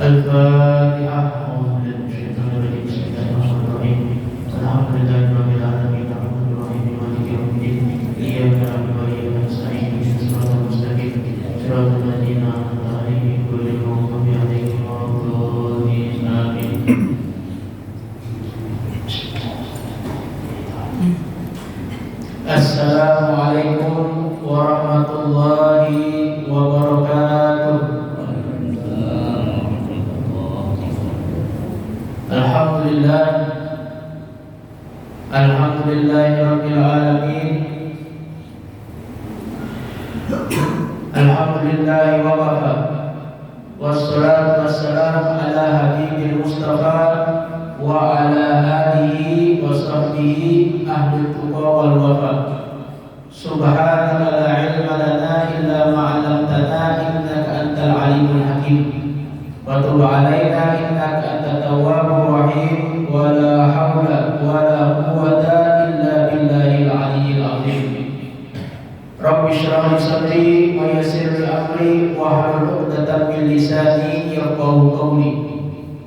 الفاتحة. أعوذ بالله من الشيطان الرجيم. بسم الله الرحمن الرحيم. الحمد لله رب العالمين الرحمن الرحيم مالك يوم الدين. إياك نعبد وإياك نستعين اهدنا الصراط المستقيم صراط الذين أنعمت عليهم غير المغضوب عليهم ولا الضالين آمين. Assalamualaikum warahmatullahi wabarakatuh. Alhamdulillahirabbil alamin. Alhamdulillahi wa kafa. Wassalatu wassalamu ala habibil mustafa wa ala alihi wa sahbihi ahli tuqa wal wafa. Subhanaka la ilma lana illa ma 'allamtana innaka antal alimul hakim. Wa tub 'alaina innaka antat tawwabur rahim. Wa la haula wa la quwwata illa billahil aliyyil azim. Rabbi shrah li sadri wa yassir li amri wa hlul 'uqdatam min lisani yafqahu qawli.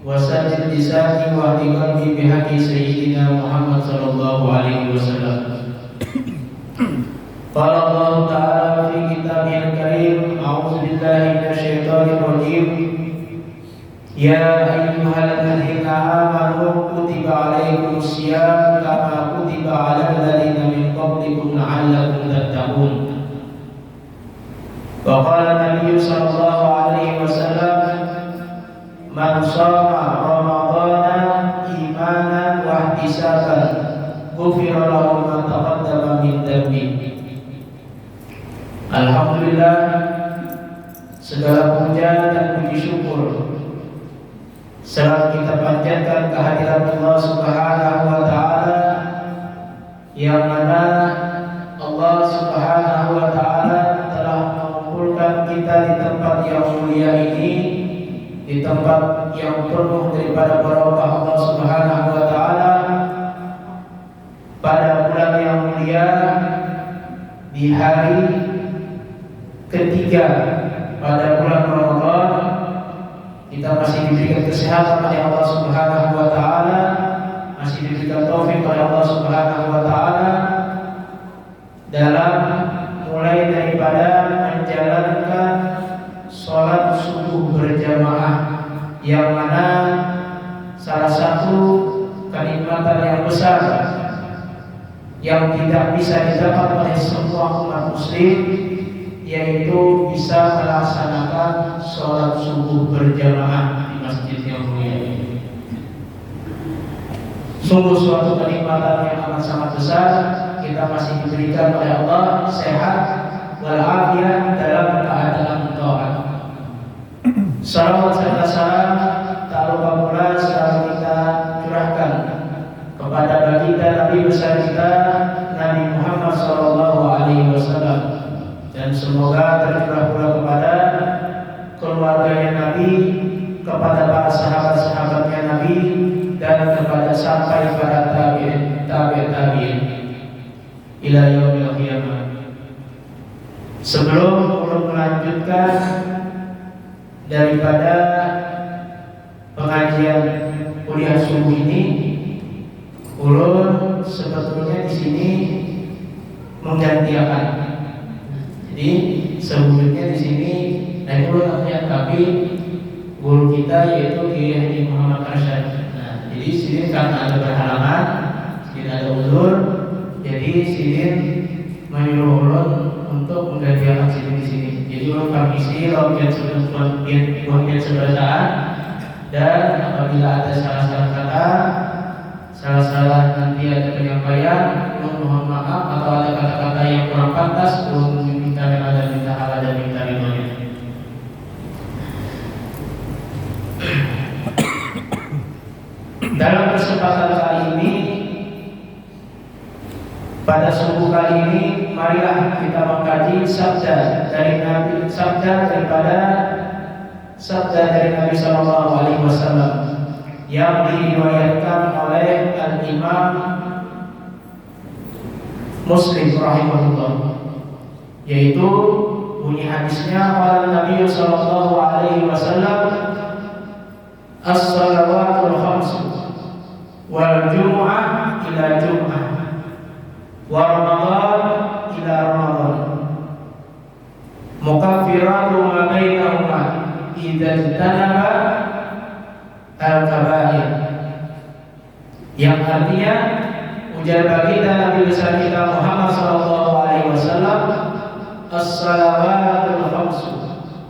Wasadid lisani wa hdi qalbi bihaqqi sayyidina Muhammad sallallahu alaihi wasallam. Qala Allah ta'ala fi kitabihil karim. A'udzu billahi minasyaitonir rajim. Ya ayyuhalladzina amanu kutiba alaikumus syiyam kama kutiba 'alal ladzina min qablikum la'allakum tattaqun. Wa qala Nabi sallallahu alaihi wasallam, man shoma ramadhana imanan wa ihtisaban ghufira lahu ma taqaddama min dhanbi. Alhamdulillah, segala puja dan puji syukur selalu kita panjatkan kehadirat Allah Subhanahu wa taala, yang mana Allah Subhanahu wa taala telah mengumpulkan kita di tempat yang mulia ini, di tempat yang penuh daripada barokah Allah Subhanahu wa taala, pada bulan yang mulia, di hari ketiga pada bulan Ramadan. Kita masih diberikan kesehatan oleh Allah Subhanahu wa taala, masih diberikan taufik oleh Allah Subhanahu wa taala dalam mulai daripada menjalankan sholat subuh berjamaah, yang mana salah satu kenikmatan yang besar yang tidak bisa didapat oleh semua umat muslim, yaitu bisa melaksanakan sholat subuh berjamaah di masjid yang mulia ini. Sungguh suatu kenikmatan yang amat sangat besar. Kita masih diberikan oleh Allah sehat walafiat dalam keadaan taat. Salawat serta salam tak lupa pula selalu kita curahkan kepada baginda Nabi besar kita, Nabi Muhammad sallallahu alaihi wasallam, dan semoga tercurah pula kepada keluarganya Nabi, kepada para sahabat-sahabatnya Nabi, dan kepada sampai para tabi'in ila yaumil qiyamah. Sebelum melanjutkan daripada pengajian kuliah subuh ini, ulun sebetulnya di sini menggantikan. Jadi sebelumnya di sini dan ulun namanya, tapi guru kita yaitu Kiai Haji Muhammad Arsyad. Nah, jadi sini karena ada berhalangan, sini ada uzur, jadi sini menyuruh ulun untuk menggantikan sini di sini. Jadi ulun permisi logian sebelahan, dan apabila ada salah-salah kata, salah-salah nanti ada penyampaian, ulun mohon maaf, atau ada kata-kata yang kurang pantas, ulun minta rela dan minta halal dan minta ridhonya. Dalam kesempatan kali ini, pada subuh kali ini, marilah kita mengkaji sabda dari Nabi, sabda dari Nabi Sallallahu Alaihi Wasallam yang diriwayatkan oleh Al-Imam Muslim rahimahullah, yaitu bunyi hadisnya, qala Nabi Sallallahu Alaihi Wasallam, as-salawatul khamsu wal jum'ah ila jum'ah wa ramadan ila ramadan mukaffiratu ma bainahuma idza tanaba al-kaba'ir, yang artinya ujar baginda Nabi besar kita Muhammad sallallahu alaihi wasallam, as-salawatul khamsu,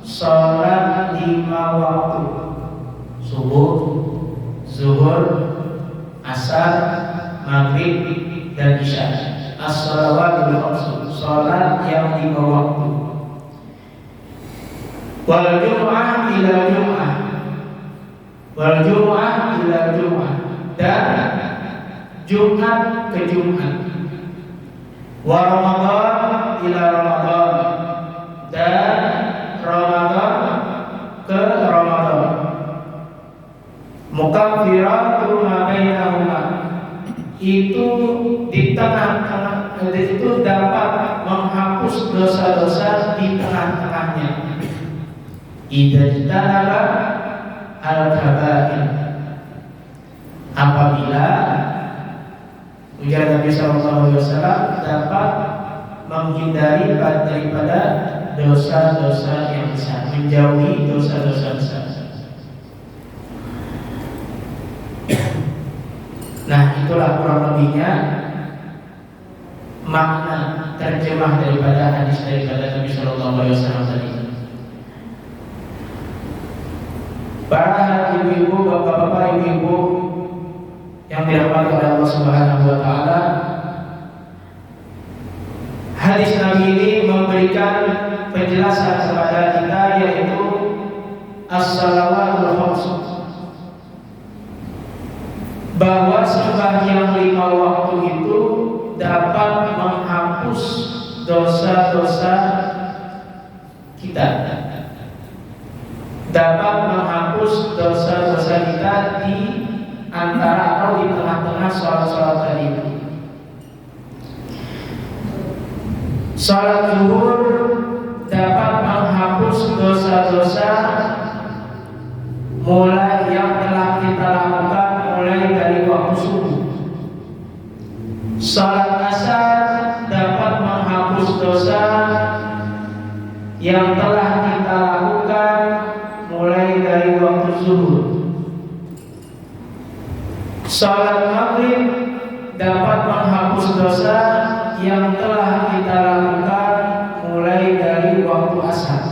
salat 5 waktu, subuh, zuhur, asar, maghrib dan isya. As-salawatul khamsu, salat yang 5 waktu. Wal jum'ah ila jum'ah, wal jum'ah ila jum'ah, dan Jumat ke Jumat. Wa Ramadan ila Ramadan, dan Ramadan ke Ramadan. Mukaffiratu ma bainahuma, itu di tengah-tengah, itu dapat menghapus dosa-dosa di tengah-tengahnya. Idza tanaba al-kaba'ir, apabila ujar Nabi sallallahu alaihi wasallam dapat menghindari daripada dosa-dosa yang besar, menjauhi dosa-dosa besar. Nah, itulah kurang lebihnya makna terjemah daripada hadis daripada Nabi sallallahu alaihi wasallam tadi. Para ibu-ibu, bapak-bapak, ibu-ibu yang dirahmati oleh Allah Subhanahu wa taala, hadis Nabi ini memberikan penjelasan kepada kita, yaitu as-salawatul khamsu, bahwa sembahyang 5 waktu itu dapat menghapus dosa-dosa kita, dapat menghapus dosa-dosa kita di antara atau di tengah-tengah sholat-sholat tadi. Sholat zuhur dapat menghapus dosa-dosa mulai yang telah kita lakukan mulai dari waktu subuh. Sholat asar dapat menghapus dosa yang telah kita lakukan mulai dari waktu zuhur. Salat maghrib dapat menghapus dosa yang telah kita lakukan mulai dari waktu asar.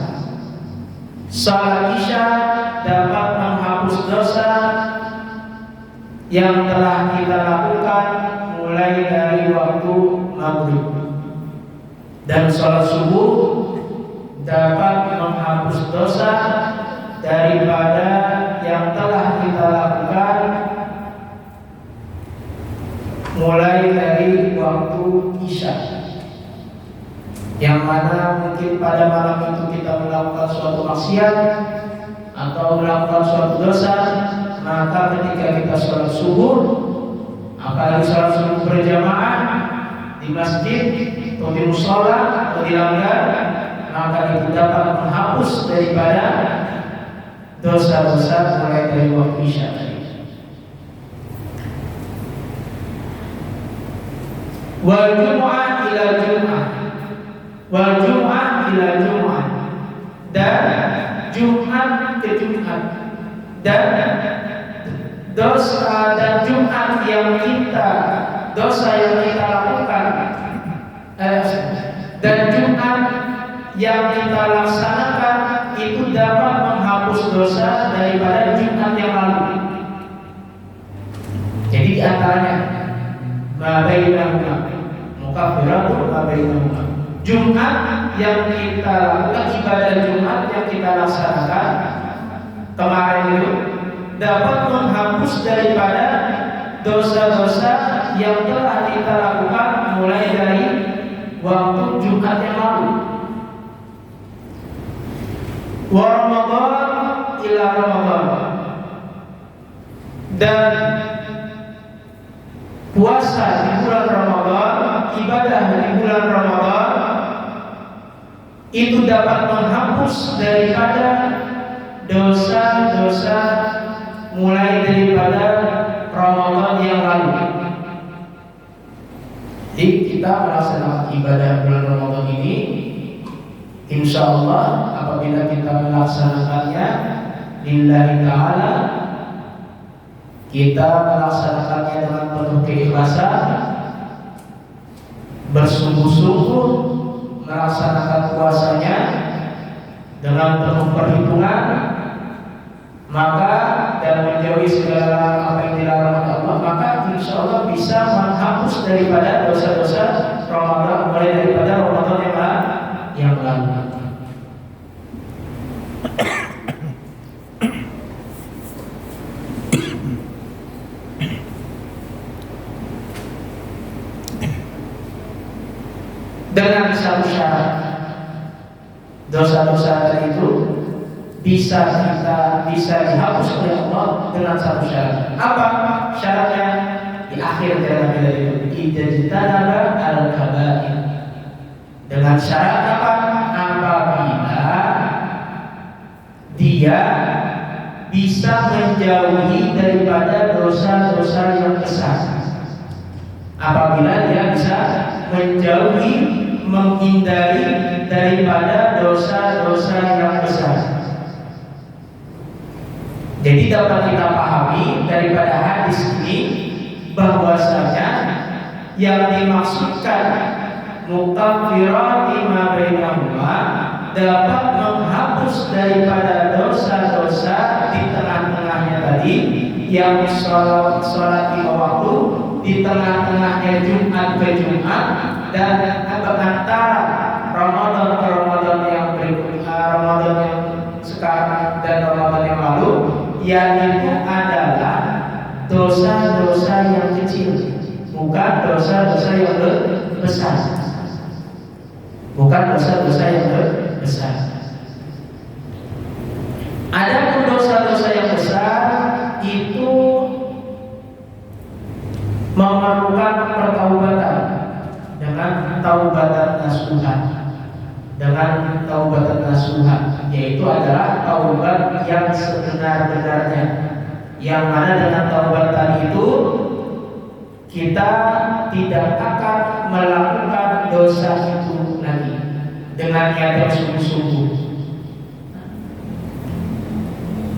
Salat isya dapat menghapus dosa yang telah kita lakukan mulai dari waktu maghrib. Dan salat subuh dapat menghapus dosa daripada yang telah kita lakukan mulai dari waktu isya, yang mana mungkin pada malam itu kita melakukan suatu maksiat atau melakukan suatu dosa, maka ketika kita sholat subuh, apalagi sholat subuh berjamaah di masjid atau di mushola atau di langgar, maka itu dapat menghapus daripada dosa-dosa mulai dari waktu isya. Wal jum'ah ila jum'ah, wal jum'ah ila jum'ah, dan Jumat ke Jumat, dan dosa dan Jumat yang kita dosa yang kita lakukan, dan Jumat yang kita laksanakan itu dapat menghapus dosa daripada Jumat yang lalu. Jadi di antaranya mabainahuma, mukaffiratu mabainahuma, Jumat yang kita lakukan, ibadah Jumat yang kita laksanakan kemarin itu dapat menghapus daripada dosa-dosa yang telah kita lakukan mulai dari waktu Jumat yang lalu. Wa Ramadan ila Ramadan, dan puasa di bulan Ramadan, ibadah di bulan Ramadan itu dapat menghapus daripada dosa-dosa kita melaksanakan ibadah bulan Ramadan ini, insya Allah apabila kita melaksanakannya lillahi ta'ala, kita melaksanakannya dengan penuh keikhlasan, bersungguh-sungguh melaksanakan puasanya dengan penuh perhitungan, maka dan menjauhi segala apa yang dilarang oleh Allah, maka insya Allah bisa menghapus daripada dosa-dosa Ramadan, mulai daripada Ramadan yang lalu. Dengan satu syarat, dosa-dosa tadi itu bisa dihapus oleh Allah dengan satu syarat. Apa syaratnya? Di akhir jalan itu ijtanaba al-kaba'ir. Dengan syarat apa? Apabila dia bisa menjauhi daripada dosa-dosa yang besar. Apabila dia bisa menjauhi, menghindari daripada dosa-dosa yang besar. Jadi dapat kita pahami daripada hadis ini bahwasanya yang dimaksudkan mukaffirat lima bainahuma dapat menghapus daripada dosa-dosa di tengah-tengahnya tadi, yang sholat lima waktu, di tengah-tengahnya Jumat ke Jumat, dan antara Ramadan ke Ramadan yang berikutnya, Ramadan yang sekarang dan Ramadan yang lalu, yaitu adalah dosa-dosa yang kecil, bukan dosa-dosa yang besar. Bukan dosa-dosa yang besar. Adapun dosa-dosa yang besar itu memerlukan pertaubatan dengan taubatan nasuhan. Dengan taubatan nasuhan, yaitu adalah taubat yang sebenar-benarnya. Yang mana dengan taubat tadi itu kita tidak akan melakukan dosa itu lagi dengan niat yang sungguh-sungguh.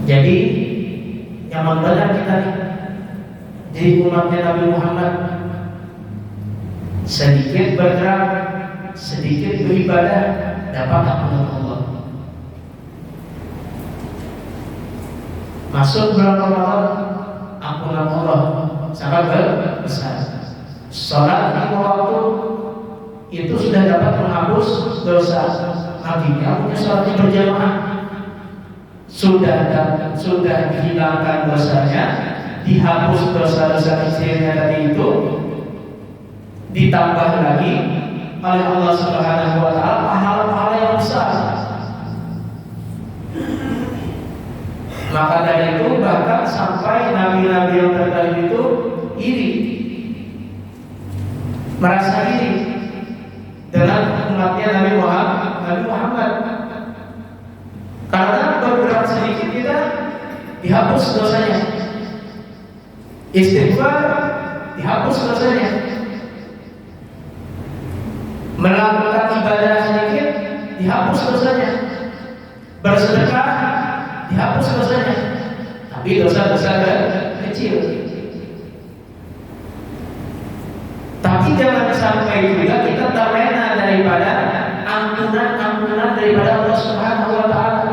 Jadi yang benar kita nih, jadi umatnya Nabi Muhammad, sedikit bergerak, sedikit beribadah, dapat ampunan Allah. Masuk bulan Ramadan, ampunan Allah sangat besar. Sholat lima waktu itu sudah dapat menghapus dosa. Artinya punya sholatnya berjamaah, sudah dihilangkan dosanya, dihapus dosa-dosa kecilnya tadi itu, ditambah lagi oleh Allah Subhanahu wa taala pahala-pahala yang besar. Maka dari itu bahkan sampai nabi-nabi yang terdahulu itu iri, merasa iri dengan umatnya Nabi Muhammad. Karena bergerak sedikit kita dihapus dosanya, istighfar dihapus dosanya, melakukan ibadah sedikit dihapus dosanya, bersedekah dihapus dosanya, tapi dosa-dosa kecil. Tapi jangan sampai juga kita terlena daripada ampunan daripada Allah Subhanahu wa taala.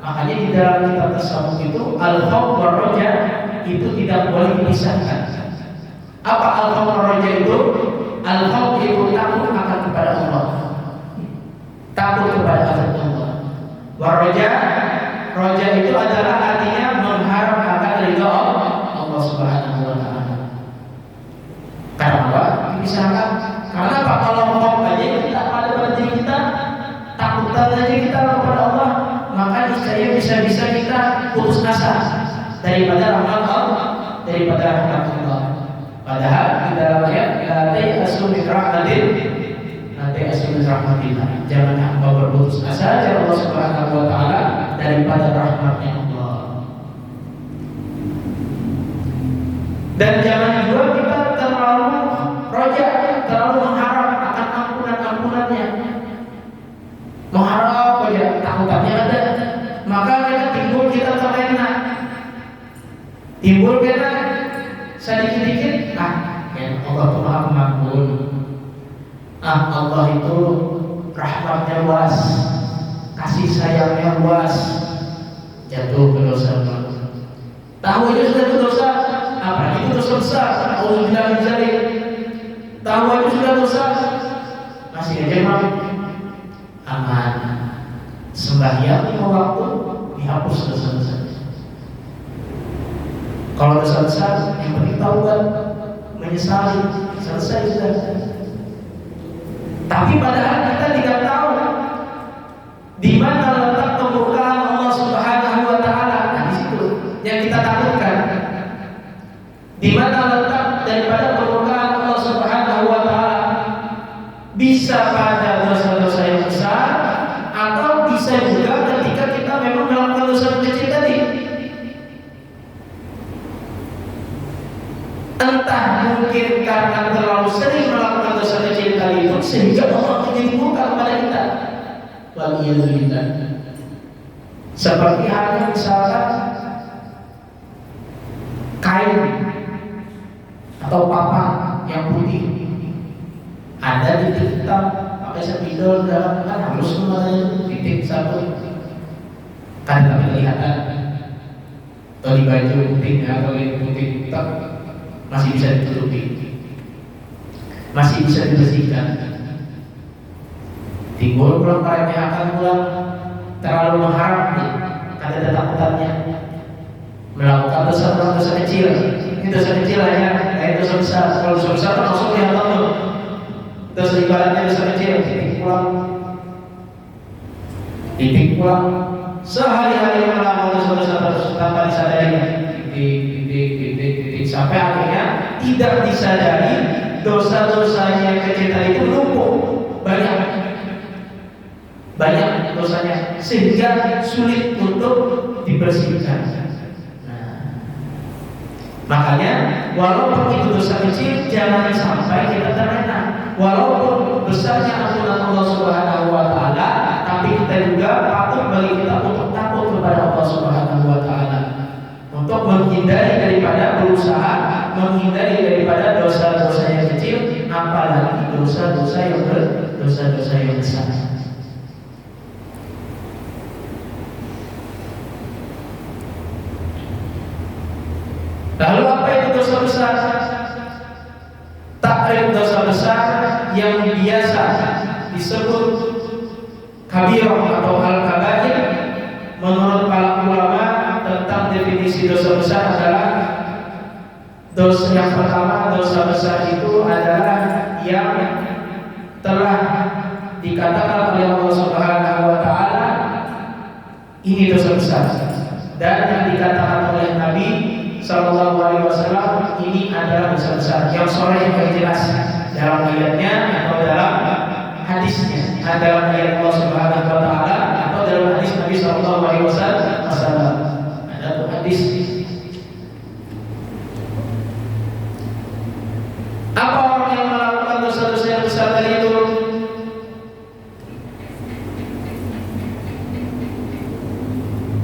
Makanya di dalam kitab tasawuf itu al-khauf wa raja itu tidak boleh dipisahkan. Apa al-khauf wa raja itu? Al-khauf itu takut akan kepada Allah, takut kepada azab Allah. Wa raja itu adalah artinya mengharap akan ridha Allah Subhanahu wa taala. Kenapa dipisahkan? Karena apa? Kalau khauf aja kita pada diri kita, takutan aja kita kepada Allah, maka niscaya bisa-bisa kita putus asa daripada rahmat Allah, daripada rahmat Allah. Padahal di dalam ayat la ta'asu min rahmatillah, jangan hamba berputus asa dari Allah Subhanahu wa taala daripada rahmatnya Allah. Dan jangan juga kita terlalu roja, terlalu mengharap Timbul karena sedikit-dikit, ya Allah itu maha pengampun, Allah itu rahmatnya luas, kasih sayangnya luas, jatuh ke dosa. Tahu itu sudah dosa, apalagi itu dosa besar. Auzubillah min dzalik. Tahu itu sudah dosa, masih aja mau aman. Sembahyang 5 waktu dihapus dosa-dosa. Kalau dosa besar, yang penting taubat, menyesali, selesai sudah. Tapi padahal kita tidak tahu di mana letak kemurkaan Allah Subhanahu wa taala. Nah, di situ yang kita takutkan. Di mana letak daripada kemurkaan Allah Subhanahu wa taala? Bisa pada dosa-dosa yang besar, atau bisa juga ketika kita memang melakukan dosa kecil tadi. Entah mungkin karena terlalu sering melakukan dosa kecil tadi itu sehingga Allah menjadi murka kepada kita. Waliyadzubillah. Seperti halnya misalkan kain atau papan yang putih, ada titik hitam, pakai spidol dalam, kan halus semuanya, titik satu kan tak kelihatan. Atau di baju putih atau di putih hitam masih bisa ditutupi, masih bisa dibersihkan. Timbul pulang karena akan pulang terlalu mengharap, ada ketakutannya melakukan dosa kecil. Ini dosa kecil hanya, kayak dosa besar. Kalau dosa besar kan langsung lihat tuh. Dosa ibaratnya dosa kecil, titik pulang sehari-hari melakukan dosa-dosa terus tanpa disadarinya. Titik sampai akhirnya tidak disadari dosa-dosanya kecil tadi itu menumpuk banyak dosanya sehingga sulit untuk dibersihkan. Makanya walaupun itu dosa kecil, jangan sampai kita terlena. Walaupun besarnya ampunan Allah Subhanahu wa taala, tapi kita juga patut bagi kita untuk takut kepada Allah Subhanahu wa taala, untuk menghindari daripada berusaha menghindari daripada dosa-dosa yang kecil, apalagi dosa-dosa yang besar. Lalu apa itu dosa besar? Takrif dosa besar yang biasa disebut kabirah atau al-kabair, menurut para ulama tentang definisi dosa besar adalah dosa yang pertama. Dosa besar itu adalah yang telah dikatakan oleh Allah Subhanahu wa taala ini dosa besar, dan yang dikatakan oleh Nabi Sallallahu Alaihi Wasallam ini adalah dosa besar. Yang sahih yang jelas dalam ayatnya atau dalam hadisnya, dalam ayat Allah Subhanahu Wa Taala atau dalam hadis Nabi Sallallahu Alaihi Wasallam. Ada tuh hadis. Apa orang yang melakukan dosa-dosa yang besar tadi itu?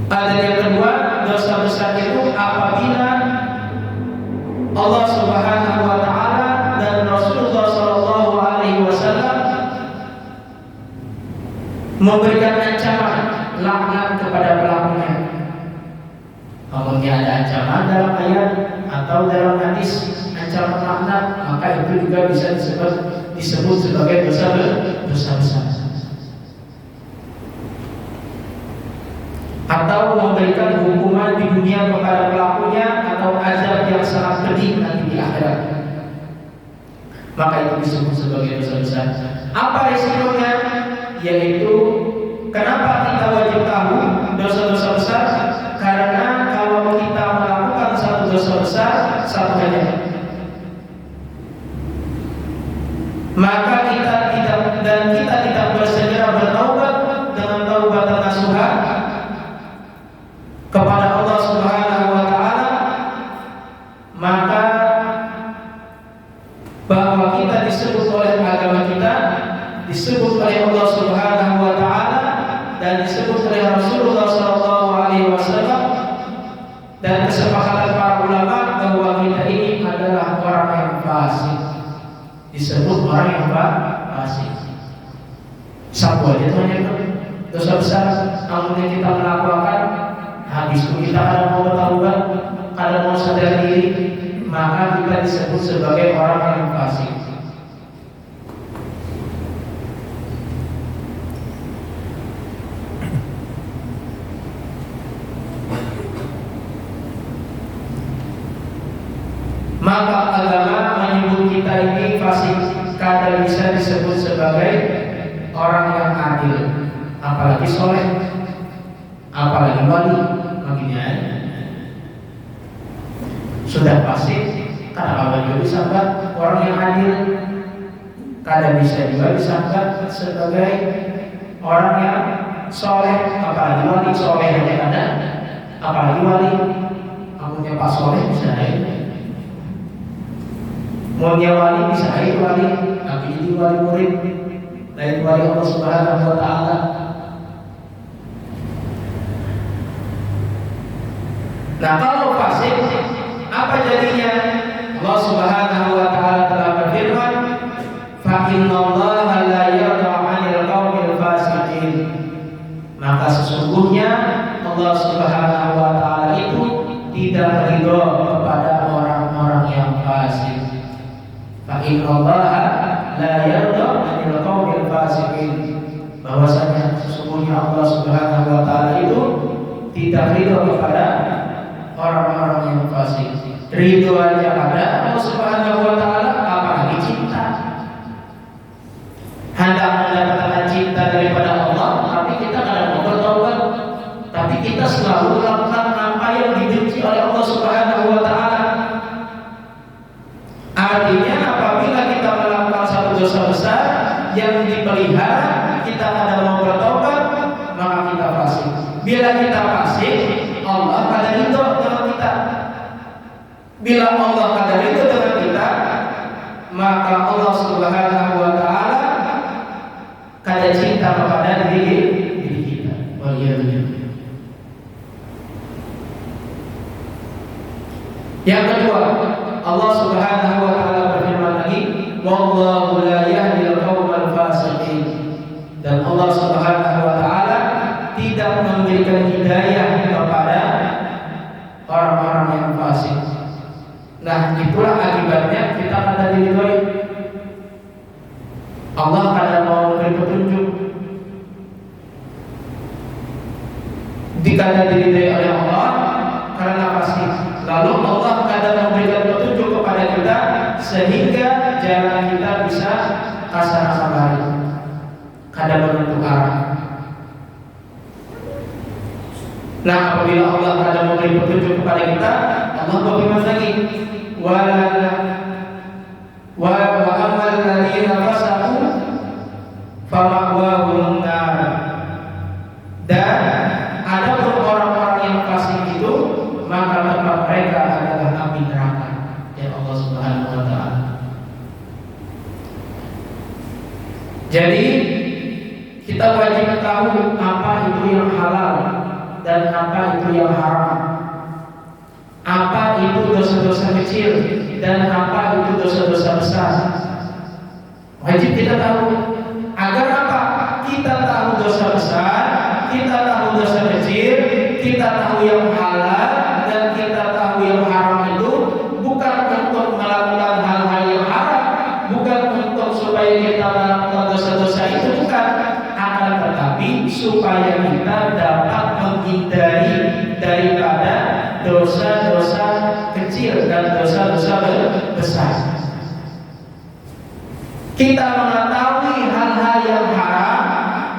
Ada yang kedua, dosa besar itu apabila Allah Subhanahu wa taala dan Rasulullah sallallahu alaihi wasallam memberikan ancaman laknat kepada pelakunya. Kemudian ada ancaman dalam ayat atau dalam hadis ancaman laknat, maka itu juga bisa disebut sebagai dosa besar. Atau memberikan hukuman di dunia kepada pelakunya atau azab yang sangat pedih nanti di akhirat, maka itu disebut sebagai dosa besar. Apa risikonya? Yaitu kenapa kita wajib tahu dosa-dosa besar? Karena kalau kita melakukan satu dosa besar, satu saja, maka kita tidak bersegera bertaubat dengan taubatan nasuha kepada Allah Subhanahu wa taala, maka bahwa kita disebut oleh agama kita, disebut oleh Allah Subhanahu wa taala, dan disebut oleh Rasulullah sallallahu semuanya itu dosa besar. Amunnya kita melakukan habis itu kita kada mau bertaubat, kada mau sadar diri, maka kita disebut sebagai orang yang fasik. Maka agama menyebut kita ini fasik, kada bisa disebut sebagai orang yang adil, apalagi soleh, apalagi wali. Makanya sudah fasik, kada juga disangka orang yang adil, kada bisa juga disangka sebagai orang yang soleh, apalagi wali. Soleh aja ada, apalagi wali. Amunnya Pak Soleh bisa aja, maunya wali bisa aja wali, tapi ini wali murid, lain wali Allah Subhanahu wa Ta'ala. Nah, kalau fasik apa jadinya? Allah Subhanahu wa Ta'ala telah berfirman, "Fa innallaha la yarda 'anil qaumil fasiqin." Maka sesungguhnya Allah Subhanahu wa Ta'ala itu tidak ridho kepada orang-orang yang fasik. Fa innallaha la yarda 'anil qaumil fasiqin. Bahwasanya sesungguhnya Allah Subhanahu wa Ta'ala itu tidak ridho kepada orang-orang yang fasik. Ridho aja ada Allah Subhanahu wa Ta'ala, apalagi cinta. Hendak mendapatkan cinta daripada Allah, tapi kita kadang mau bertobat, tapi kita selalu melakukan apa yang dibenci oleh Allah Subhanahu wa Ta'ala. Artinya apabila kita melakukan satu dosa besar yang dipelihara, kita kadang mau bertobat, maka kita fasik. Bila kita fasik, Allah kadang ridho dengan kita. Bila Allah kadang ridho dengan kita, maka Allah Subhanahu wa Ta'ala kadang cinta kepada diri kita. Yang kedua, Allah Subhanahu wa Ta'ala berfirman lagi, "Wallahu la yahdil qaumal fasiqin." Dan Allah Subhanahu wa Ta'ala tidak memberikan hidayah kepada orang-orang yang fasik. Nah, itulah akibatnya kita kada diridhoi. Allah kada mau memberi petunjuk. Dikada diridhoi oleh Allah karena fasik. Lalu Allah kada memberikan petunjuk kepada kita sehingga jalan kita bisa kasar balik, kada menentu arah. Nah, apabila Allah kada memberi petunjuk kepada kita, Allah berfirman lagi, wa amal ladzina fasaqu fama'wahum nar. Dan ada orang-orang yang fasik itu, maka tempat mereka adalah api neraka. Ya Allah Subhanahu wa Ta'ala. Jadi kita wajib tahu apa itu yang halal dan apa itu yang haram, apa itu dosa-dosa kecil dan apa itu dosa-dosa besar. Wajib kita tahu. Agar apa? Kita tahu dosa besar, kita tahu dosa kecil, kita tahu yang halal dan kita tahu yang haram itu bukan untuk melakukan hal-hal yang haram, bukan untuk supaya kita melakukan dosa-dosa itu, bukan, akan tetapi supaya kita dapat menghindari daripada dosa-dosa kecil dan dosa-dosa besar. Kita mengetahui hal-hal yang haram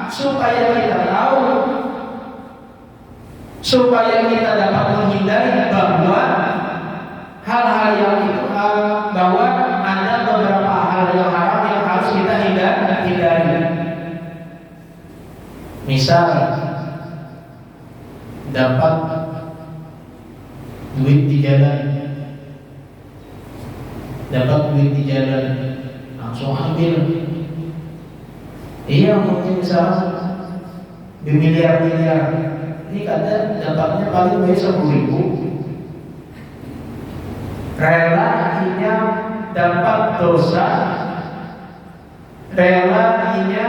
supaya kita tahu, supaya kita dapat menghindari bahwa hal-hal yang itu, bahwa ada beberapa hal yang haram yang harus kita hindari. Misal dapat duit di jalan, langsung ambil. Iya, mungkin misalnya bermiliar-miliar, ini kata dapatnya paling banyak 10.000. Rela akhirnya dapat dosa, rela akhirnya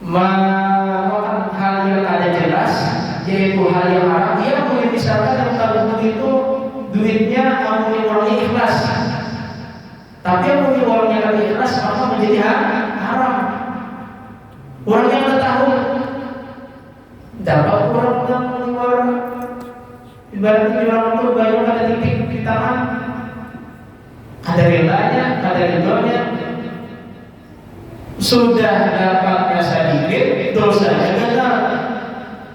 melakukan hal yang ada jelas, yaitu hal yang haram. Dia mungkin misalkan yang tabung itu duitnya mungkin orangnya ikhlas, tapi yang mungkin orangnya tidak ikhlas maka menjadi haram. Orang yang tidak tahu dapat orang luar, ibaratnya orang itu banyak ada titik di tangan, ada rilanya, ada ridhonya. Sudah dapatnya sedikit, dosanya besar,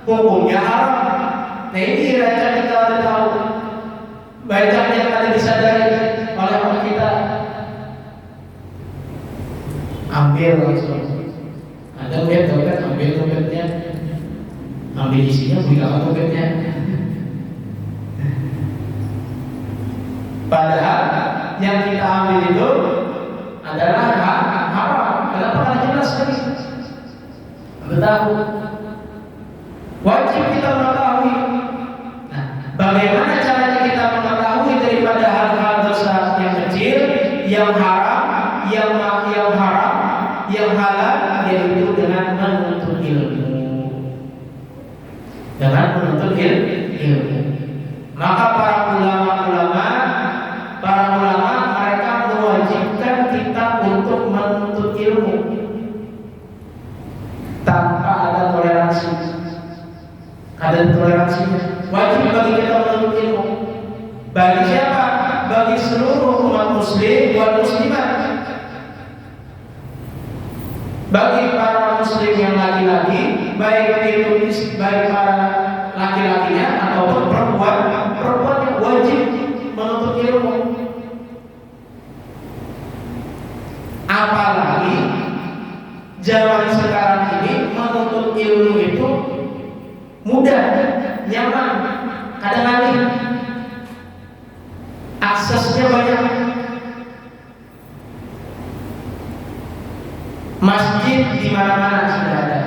hukumnya haram. Nah ini raja kita harus tahu. Banyak yang ada disadari oleh orang kita. Ambil langsung. Ada dompet, ambil dompetnya, ambil isinya, buka dompetnya. Padahal yang kita ambil itu adalah haram. Kenapa? Karena jelas sekali. Tahu. Wajib kita mengetahui. Nah, bagaimana caranya kita mengetahui daripada hal-hal dosa yang kecil, yang haram, yang haram, yang halal, yaitu dengan menuntut ilmu. Dengan menuntut ilmu. Maka para ulama mereka mewajibkan kita untuk menuntut ilmu tanpa ada toleransi. Ada toleransinya. Wajib bagi kita menuntut ilmu. Bagi siapa? Bagi seluruh umat muslim wal muslimat. Bagi para muslim yang laki-laki, baik para laki-lakinya ataupun perempuan yang wajib menuntut ilmu. Apalagi zaman sekarang ini menuntut ilmu itu mudah, nyaman, kadang-kadang aksesnya banyak. Masjid di mana-mana sudah ada,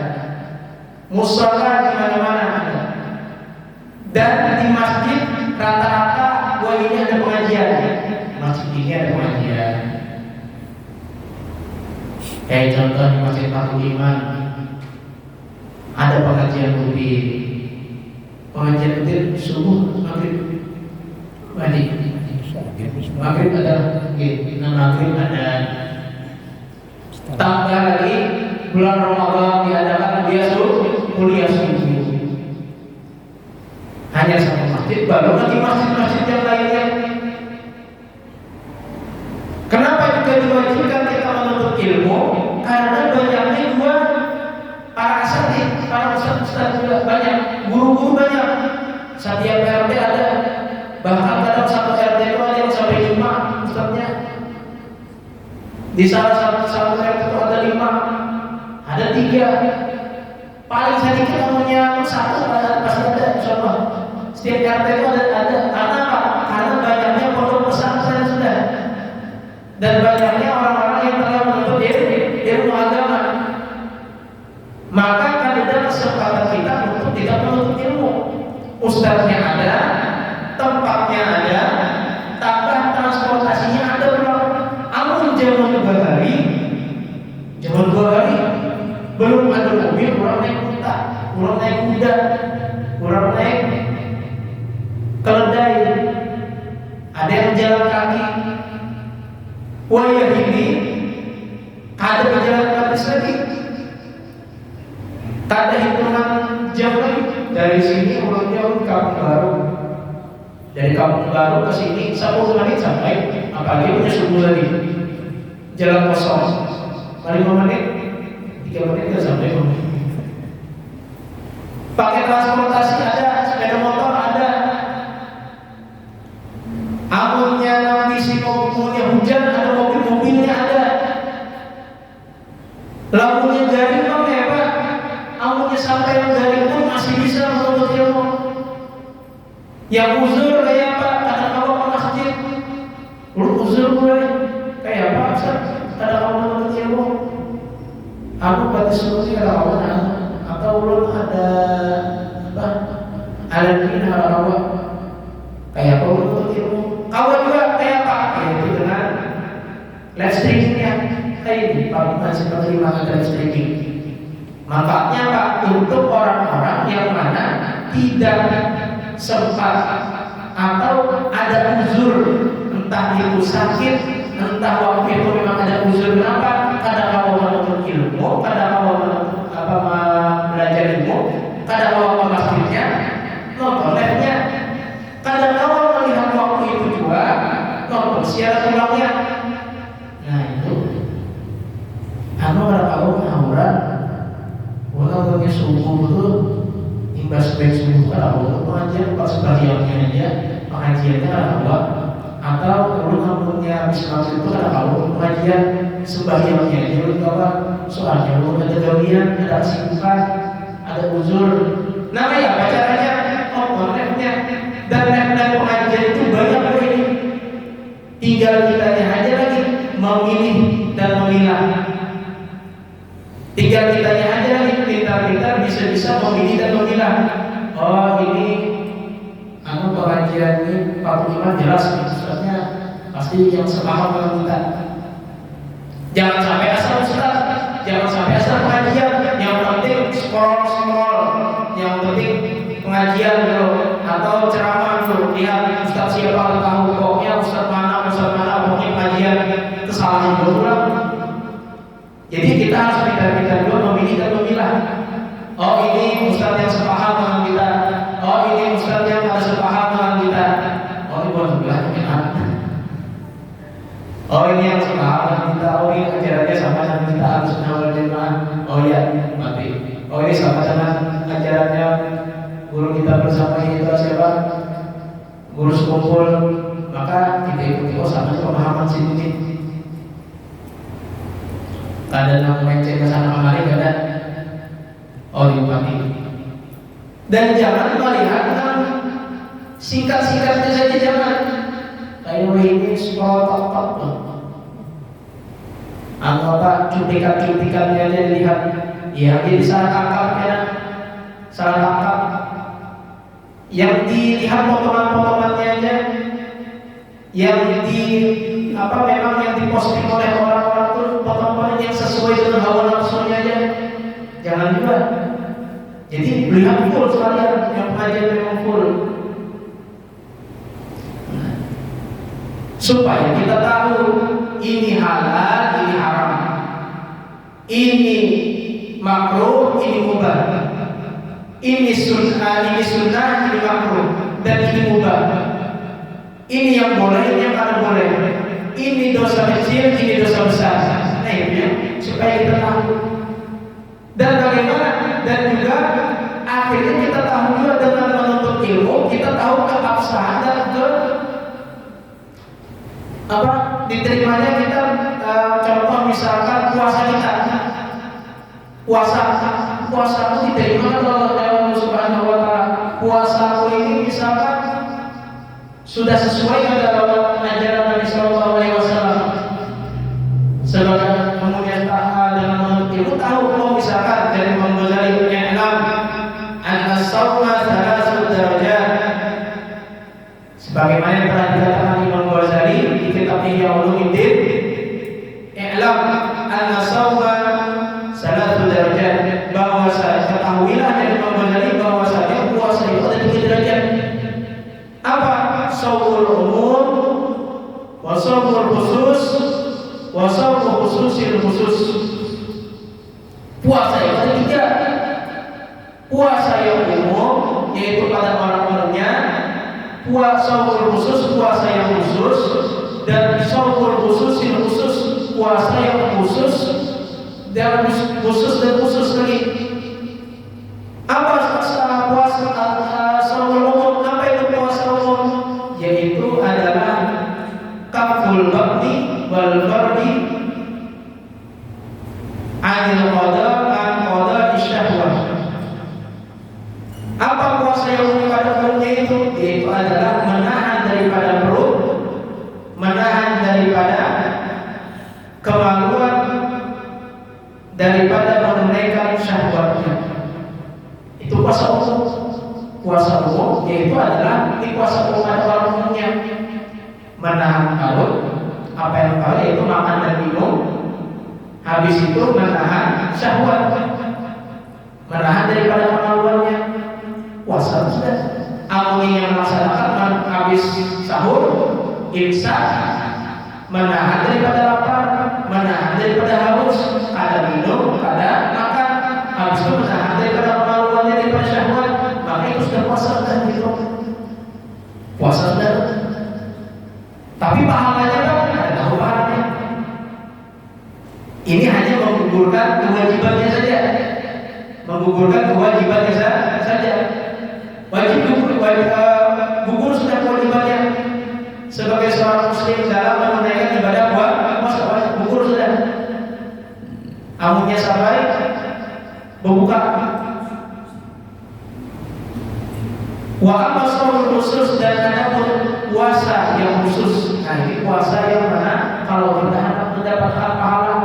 mushola di mana-mana ada, dan di masjid rata-rata ini ada pengajian. Masjid ini ada pengajian. Kayak contoh di Masjid Fathul Iman ada pengajian rutin. Pengajian rutin subuh, maghrib, maghrib ada, maghrib ada. Tambah lagi bulan Ramadan diadakan kuliah subuh. Hanya satu masjid, baru nanti masjid-masjid yang lainnya. Kenapa juga diwajibkan kita menuntut ilmu? Karena banyaknya juga para asatidz, para ustaz juga banyak, guru-guru banyak. Setiap RT ada, bahkan kadang satu RT itu ada yang sampai 5 ustaznya. Di salah satu RT itu ada 5, ada 3. Paling sedikit namanya 1 pasti ada, insyaallah. Setiap RT itu ada. Karena apa? Karena banyaknya pondok pesantren sudah, dan banyaknya orang-orang yang telah menuntut ilmu agama. Maka kan ada kesempatan kita untuk tidak menuntut ilmu. Ustaznya ada, tempatnya ada, tambah transportasinya ada berapa. Amun zaman 2 hari belum ada mobil, orang naik unta, orang naik kuda, orang naik keledai, ada yang jalan kaki. Wayah ini ada perjalanan gratis lagi, tak ada hitungan jam lagi. Dari sini ulangnya ke Kampung Baru, dari Kampung Baru ke sini 10 menit sampai, apalagi punya subuh lagi, jalan kosong 5 menit, 3 menit kita sampai. Pakai transportasi ada, sepeda motor ada. Amunnya nanti si mobilnya hujan, ada mobilnya ada. Lampunya garing mah hebat. Amunnya sampai yang garing pun masih bisa menuntut ilmu. Yang uzur kayak apa? Kadang kalau ke masjid, lu uzur mulai kayak apa? Kadang kalau menuntut ilmu, aku batas solusi kalau atau belum ada apa? Alergi hawa kayak apa menuntut ilmu? Awal juga kayak apa? Yaitu dengan live streamingnya kayak ini, Pak seperti makan live streaming. Manfaatnya apa? Untuk orang-orang yang mana tidak sempat atau ada uzur, entah itu sakit, entah waktu itu memang ada uzur. Kenapa? Kadang kalau menuntut ilmu, kadang kalau menuntut belajar ilmu, kadang kalau ke masjidnya, nonton live-nya, kadang kalau melihat waktu itu juga nonton siaran ulangnya. Nah itu, pada kalau ngawuran, walau punya subuh itu imbas baik subuh kalau pengajian pas sebagiannya aja pengajiannya kalau atau kalau punya habis maghrib itu kalau pengajian sebagiannya aja kalau soalnya kalau ada gawian, ada kesibukan, ada uzur. Nah ya caranya live-nya dan pengajian itu banyak ini. Tinggal kitanya aja lagi memilih dan memilah. Tinggal kitanya aja lagi pintar-pintar bisa memilih dan memilah. Oh ini pengajian ini Pak Iman jelas maksudnya pasti yang sepaham dengan kita. Jangan sampai asal ustaz, jangan sampai asal pengajian. Yang penting scroll, yang penting pengajian dulu atau ceramah dulu. Lihat ustaz siapa tahu pokoknya ustaz mana pokoknya pengajian kesalahan dulu lah. Jadi kita harus pintar-pintar dulu memilih dan memilah. Oh ini ustaz yang sepaham dengan kita. Oh ini ustaz yang ada sepaham dengan kita. Oh ini bukan sebelah kita. Oh ini yang sepaham dengan kita. Oh ini ajarannya sama dengan kita harus wal jamaah. Oh iya mati. Oh ini sama dengan ajarannya guru kita bersama itu siapa? Guru sekumpul. Maka kita ikuti. Oh sama pemahaman sini. Ada yang melenceng ke sana kemari ada diupati. Dan jangan melihat singkat-singkatnya saja, jangan kayak ini tok anggota cuplikan-cuplikannya aja dilihat. Ya jadi salah tangkap yang dilihat potongan-potongannya aja, yang memang yang diposting oleh orang-orang itu potongan yang sesuai dengan hawa nafsunya aja, jangan juga. Jadi lihat full sekalian, yang pengajian memang full, supaya kita tahu ini halal, ini haram, ini makruh, ini mubah, ini sunnah, ini makruh, dan ini mubah. Ini yang boleh, ini yang tidak boleh. Ini dosa kecil, ini dosa besar. Nah itu ya, supaya kita tahu. Dan bagaimana? Dan juga akhirnya kita tahu juga dengan menuntut ilmu, kita tahu keabsahan dan diterimanya kita. Contoh misalkan puasa kita, puasa itu diterima oleh Allah Subhanahu Wa Taala. Puasa ini misalkan sudah sesuai dengan ajaran Nabi Sallallahu Alaihi Wasallam. Sebagai kemudian dengan menuntut ilmu tahu misalkan dari Imam Ghazali i'lam an-sawma thalathul darajat, sebagaimana yang telah dikatakan Imam Ghazali di kitab Ihya Ulumuddin, i'lam an-sawma thalathul darajat, bahwa ketahuilah dari Imam Ghazali bahwasanya puasa itu ada 3 derajat. Apa? Shaumul umum, wa shaumul khusus, wa shaumul khususil khusus. Puasa itu ada 3. Puasa yang umum yaitu pada orang umumnya, puasa khusus puasa yang khusus, dan shaumul khususil khusus puasa yang khusus dan khusus lagi. Apa puasa shaumul umum? Apa itu puasa umum? Yaitu adalah kaful bakti wal fardi anil qada an qada isyahwah. Apa puasa yang pada umumnya itu? Yaitu adalah menahan daripada perut, menahan daripada kemaluan, daripada menunaikan syahwatnya. Itu puasa umum. Puasa umum yaitu adalah di puasa umum pada orang umumnya, menahan perut, apa yang tahu yaitu makan dan minum, habis itu menahan syahwat. menahan daripada kemaluannya. Puasa sudah. Amun yang melaksanakan habis sahur, imsak, menahan daripada lapar, menahan daripada haus, kada minum, kada makan, habis itu menahan daripada kemaluannya, daripada syahwat, maka itu sudah puasa sudah gitu. Puasa sudah. Tapi pahalanya kan ada tahu pahalanya. Ini hanya menggugurkan kewajibannya saja, menggugurkan kewajibannya saja. Wajib gugur sudah kewajibannya sebagai seorang muslim dalam menunaikan ibadah puasa, wajib gugur sudah. Amunnya sampai berbuka. Wa amma shaumul khusus, dan adapun puasa yang khusus. Nah, ini puasa yang mana kalau kita hendak mendapatkan pahala,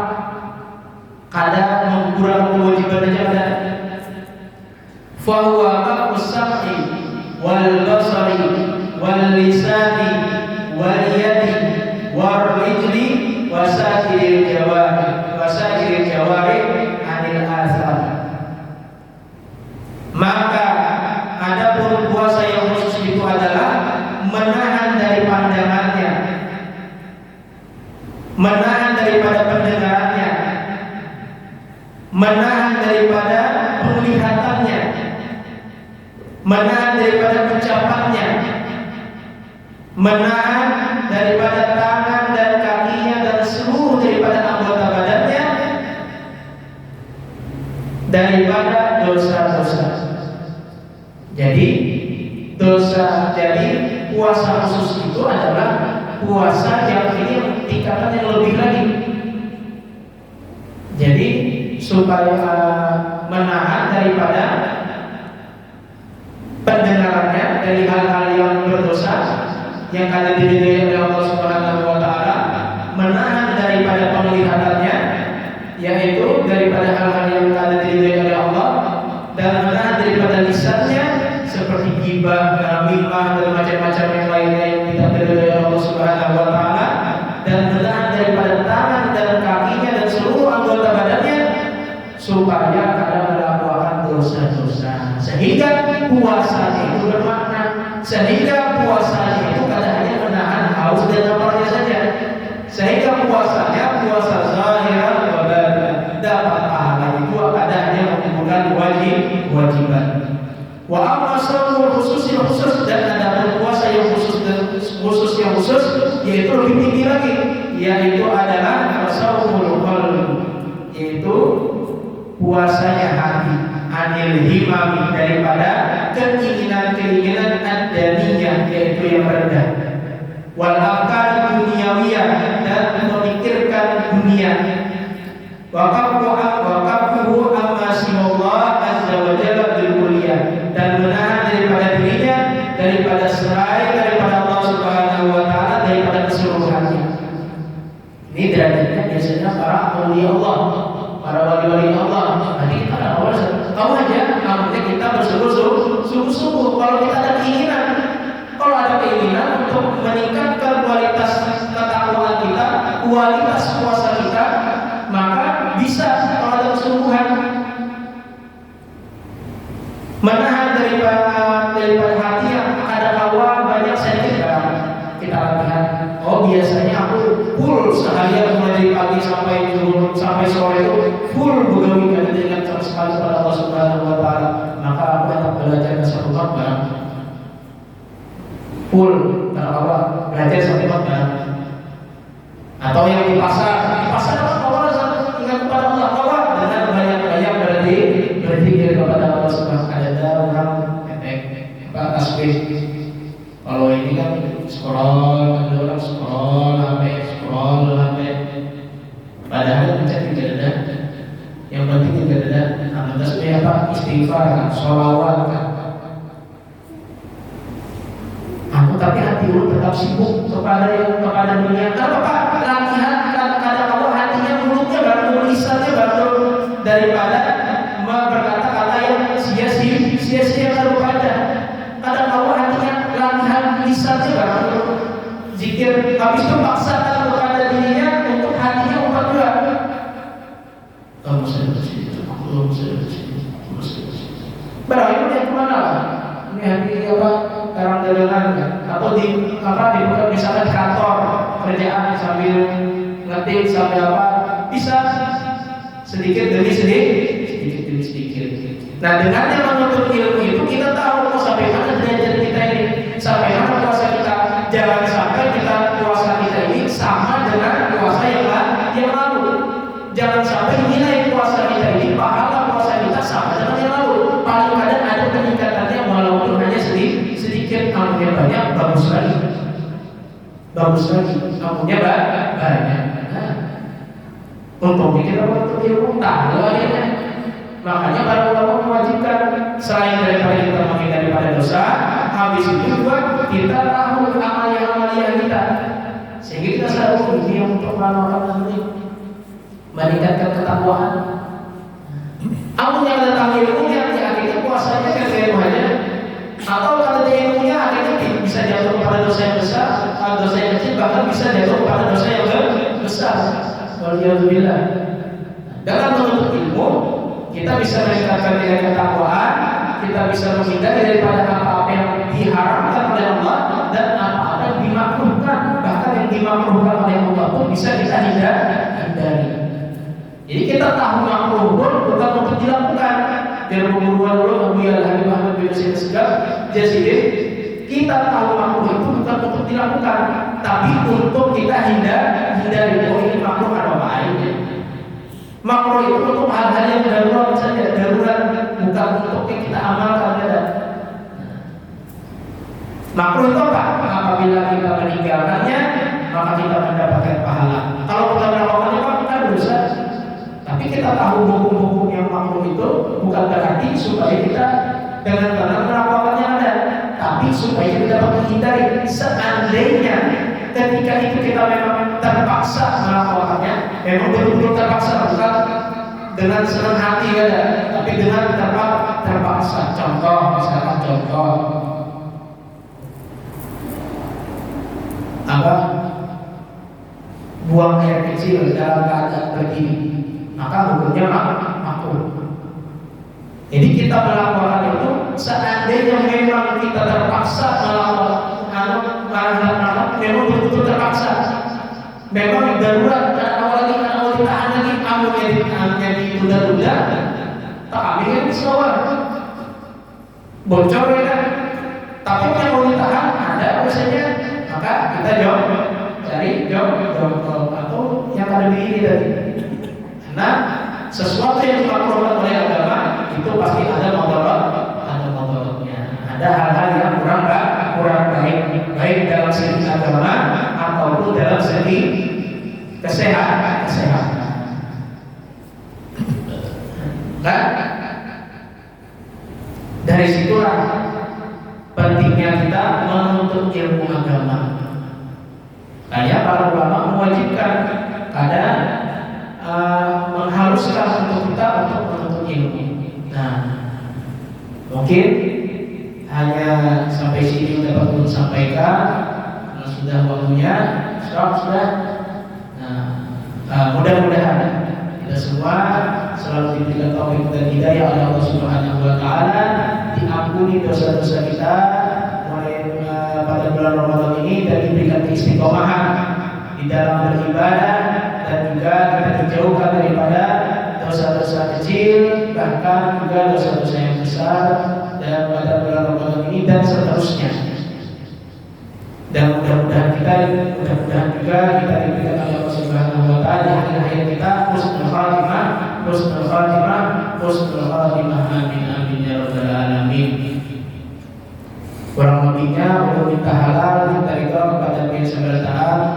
kadang menggugurkan kewajiban saja ada. Fahuwa maqus sam'i wal basari wal lisani wal yadi wal rijli wasakiril jawari anil asar. Maka adapun puasa yang khusus itu adalah menahan dari pandangannya, menahan daripada pendengarannya, menahan daripada penglihatannya, menahan daripada ucapannya, menahan daripada tangan dan kakinya dan seluruh daripada anggota badannya daripada dosa-dosa. Jadi puasa khusus itu adalah puasa yang ini tingkatan yang lebih lagi. Jadi supaya menahan daripada pendengarannya dari hal-hal yang berdosa yang kada diridhoi oleh Allah Subhanahu wa taala, menahan daripada penglihatannya yaitu daripada hal-hal yang kada diridhoi oleh Allah, dan menahan daripada lisannya seperti ghibah, namimah dan macam-macam yang lainnya yang tidak diridhoi oleh Allah Subhanahu wa taala, dan menahan daripada tangan dan kakinya dan seluruh anggota badannya supaya kada melakukan dosa-dosa, sehingga puasanya itu bermakna, sehingga puasanya itu kada hanya menahan haus dan laparnya saja, sehingga puasanya puasa zahir wa batin dapat pahala itu kada hanya mengumpulkan kewajiban. Wa amma shaumul khusus yang khusus, dan ada puasa yang khusus yang khusus yaitu lebih tinggi lagi, yaitu adalah shaumul qalbi, yaitu puasanya hati, anil himami, daripada keinginan-keinginan ad-daniyah, yaitu yang rendah, wal afkar duniawiyah, dan memikirkan dunia, wa qafuhu amma siwallah azza wa jalla bil kulliyah, dan menahan daripada dirinya daripada selain daripada Allah Subhanahu wa taala, daripada keseluruhannya. Ini derajatnya biasanya para aulia Allah, para wali-wali Allah. Nanti kita tahu aja, namanya kita bersungguh-sungguh. Kalau kita ada keinginan, kalau ada keinginan untuk meningkatkan kualitas ketakwaan kita, kualitas puasa kita, maka bisa kalau ada kesungguhan menahan daripada hati yang ada kawan banyak sedikit. Kita latihan. Oh, biasanya aku full seharian mulai dari pagi sampai sore itu full begawi, kada ingat sama sekali pada Allah Subhanahu wa taala. Maka aku hendak belajar ke satu barang full, karena apa? Belajar satu barang. Atau yang di pasar apa ingat kepada Allah, apa dengan banyak-banyak berzikir kepada Allah Subhanahu wa taala. Ada orang tasbih. Kalau ini kan scroll, ada orang scroll HP. Padahal mencari tidak ada. Yang penting tidak ada. Nah, tasbih apa? Istighfar kan, sholawat kan. Tapi hati lu tetap sibuk kepada dunia. Kenapa? Latihan kadang-kadang kalau hatinya, mulutnya baru, lisannya baru, daripada berkata-kata yang sia-sia baru pada. Kadang kalau hatinya latihan lisannya baru zikir, habis itu paksakan kepada dirinya untuk hatinya umat juga. Kamu saya bersih, di apa karang dagangan atau di misalkan di kantor kerjaan sambil ngetik sambil apa bisa sedikit demi sedikit. Nah dengannya menuntut ilmu itu kita tahu sampai mana derajat kita ini, sampai mana puasa kita. Jangan sampai puasa kita ini sama dengan puasa yang lalu. Jangan sampai nilai puasa kita ini, pahala puasa kita sama dengan yang lalu. Paling kadang ada peningkatannya walaupun hanya sedikit, amalnya banyak, bagus lagi, amalnya banyak. Untuk kita untuk ilmu tahu akhirnya. Makanya para ulama mewajibkan selain daripada kita menghindari pada dosa, habis itu juga kita tahu amalia kita, sehingga kita selalu ini yang untuk melakukan nanti meningkatkan ketakwaan. Amun yang ada tahu ilmunya, akhirnya puasanya kayak aja. Atau kalau ada ilmunya, akhirnya bisa jatuh pada dosa yang besar, dosa yang kecil bahkan bisa jatuh pada dosa yang besar. Waliyahzubillah. Dalam menuntut ilmu, kita bisa meningkatkan nilai ketakwaan, kita bisa menghindari daripada apa-apa yang diharamkan oleh Allah dan apa-apa yang dimakruhkan, bahkan yang dimakruhkan oleh Allah pun bisa kita hindari. Jadi kita tahu makruh pun bukan untuk dilakukan. Biar pemburuan dulu Abu Yalhani Muhammad bin Sayyid Segaf Jazidin, kita tahu makruh itu bukan untuk dilakukan, tapi untuk kita hindari. Oh ini makruh ada baiknya. Makruh itu untuk hal-hal yang darurat saja, bukan untuk yang kita amalkan ya. Makruh itu apa? Apabila kita meninggalkannya, maka kita mendapatkan pahala. Kalau kita melakukannya, maka kita dosa. Tapi kita tahu hukum-hukum yang makruh itu bukan berarti supaya kita dengan benar melakukannya ada, tapi supaya kita dapat menghindari. Seandainya ketika itu kita memang terpaksa melakukannya, memang betul-betul terpaksa, bukan dengan senang hati ada, tapi dengan terpaksa. Misalkan contoh apa? Buang air kecil dalam keadaan berdiri, maka hukumnya makruh. Jadi kita melakukan itu seandainya memang kita terpaksa melakukan memang betul-betul terpaksa, memang darurat karena awal ditahan lagi, amalnya ditunda-tunda, tak ambil disawar, bocor ya kan. Tapi yang mau ditahan ada biasanya, maka kita cari jawab atau yang ada di ini tadi. Nah, sesuatu yang dimakruhkan oleh agama itu pasti ada mudaratnya. Ada hal-hal yang kurang baik dalam segi agama ataupun dalam segi kesehatan. Kan? Dari situlah pentingnya kita menuntut ilmu agama. Kayak para ulama mewajibkan kadang mengharuskan untuk kita untuk menuntut ilmu. Nah, mungkin hanya sampai sini dapat untuk sampaikan. Sudah waktunya, sudah. Nah, mudah-mudahan kita semua selalu diberikan taufik dan hidayah oleh Allah Subhanahu wa taala, diampuni dosa-dosa kita mulai pada bulan Ramadan ini dan diberikan keistiqomahan di dalam beribadah, dan juga kita dijauhkan daripada dosa-dosa kecil, bahkan juga dosa-dosa yang besar dalam pada bulan Ramadan ini dan seterusnya. Dan mudah-mudahan juga kita diberikan oleh Allah Subhanahu wa taala di akhir hayat kita husnul khatimah, amin ya rabbal alamin. Kurang lebihnya untuk minta halal kita ridha kepada Allah Subhanahu wa taala.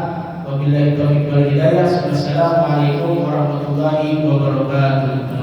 Wabillahi taufiq wal hidayah. Wassalamualaikum warahmatullahi wabarakatuh.